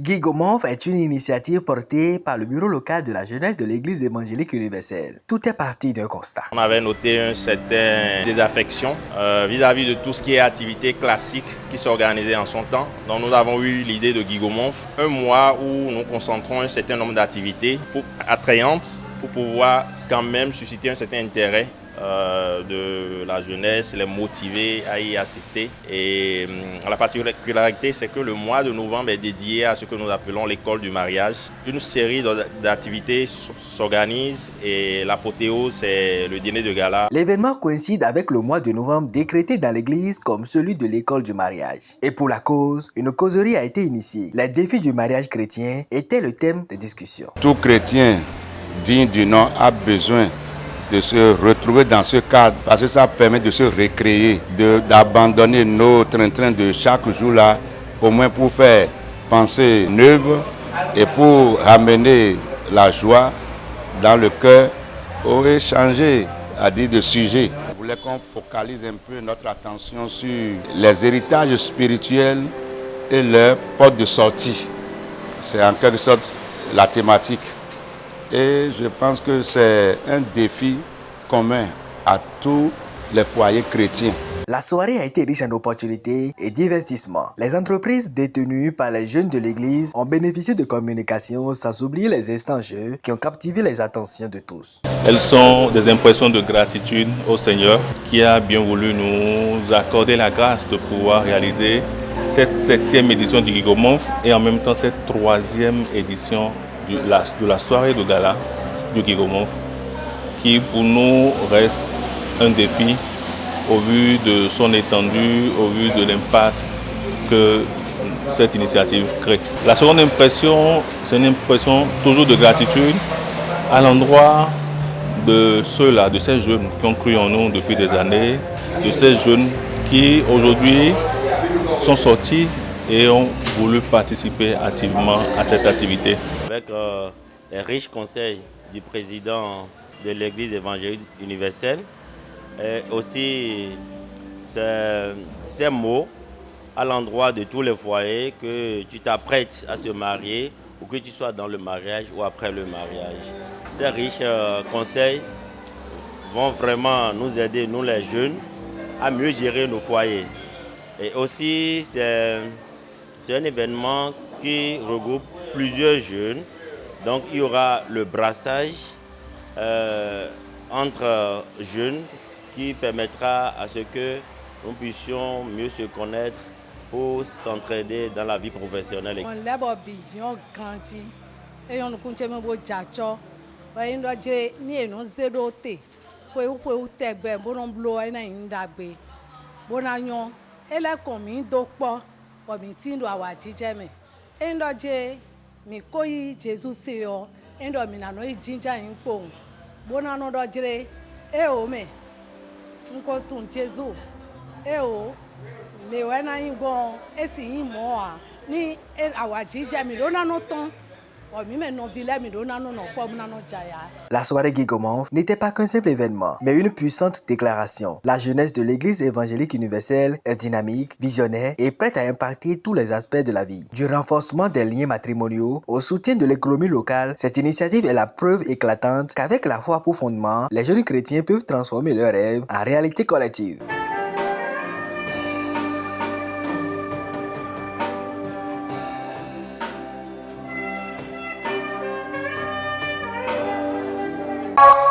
Guy Gomov est une initiative portée par le bureau local de la jeunesse de l'Église évangélique universelle. Tout est parti d'un constat. On avait noté une certaine désaffection vis-à-vis de tout ce qui est activité classique qui s'organisait en son temps. Donc nous avons eu l'idée de Guy Gomov, un mois où nous concentrons un certain nombre d'activités attrayantes pour pouvoir quand même susciter un certain intérêt de la jeunesse, les motiver à y assister. Et la particularité, c'est que le mois de novembre est dédié à ce que nous appelons l'école du mariage. Une série d'activités s'organise et l'apothéose, c'est le dîner de gala. L'événement coïncide avec le mois de novembre décrété dans l'église comme celui de l'école du mariage. Et pour la cause, une causerie a été initiée. Les défis du mariage chrétien étaient le thème des discussions. Tout chrétien digne du nom a besoin de se retrouver dans ce cadre, parce que ça permet de se recréer, d'abandonner nos train-train de chaque jour là, au moins pour faire penser neuve et pour amener la joie dans le cœur, ou échanger à dire de sujets. Je voulais qu'on focalise un peu notre attention sur les héritages spirituels et leurs portes de sortie. C'est en quelque sorte la thématique. Et je pense que c'est un défi commun à tous les foyers chrétiens. La soirée a été riche en opportunités et divertissements. Les entreprises détenues par les jeunes de l'église ont bénéficié de communication sans oublier les instants jeux qui ont captivé les attentions de tous. Elles sont des impressions de gratitude au Seigneur qui a bien voulu nous accorder la grâce de pouvoir réaliser cette 7e édition du Guy Gomov et en même temps cette 3e édition de la soirée de gala du Guy Gomov, qui pour nous reste un défi au vu de son étendue, au vu de l'impact que cette initiative crée. La seconde impression, c'est une impression toujours de gratitude à l'endroit de ceux-là, de ces jeunes qui ont cru en nous depuis des années, de ces jeunes qui aujourd'hui sont sortis et ont voulu participer activement à cette activité. Avec les riches conseils du président de l'Église évangélique universelle et aussi ces mots à l'endroit de tous les foyers que tu t'apprêtes à te marier ou que tu sois dans le mariage ou après le mariage. Ces riches conseils vont vraiment nous aider, nous les jeunes, à mieux gérer nos foyers. Et aussi, c'est un événement qui regroupe plusieurs jeunes. Donc, il y aura le brassage entre jeunes qui permettra à ce que nous puissions mieux se connaître pour s'entraider dans la vie professionnelle. Mi koyi Jésus seyo endo minano ijinja inpo bona no dojire o me nko tun Jésus o le wana ingbon esi yin mo a ni awajija mi rona no ton. La soirée Guy Gomov n'était pas qu'un simple événement, mais une puissante déclaration. La jeunesse de l'Église évangélique universelle est dynamique, visionnaire et prête à impacter tous les aspects de la vie. Du renforcement des liens matrimoniaux au soutien de l'économie locale, cette initiative est la preuve éclatante qu'avec la foi pour fondement, les jeunes chrétiens peuvent transformer leurs rêves en réalité collective. Oh.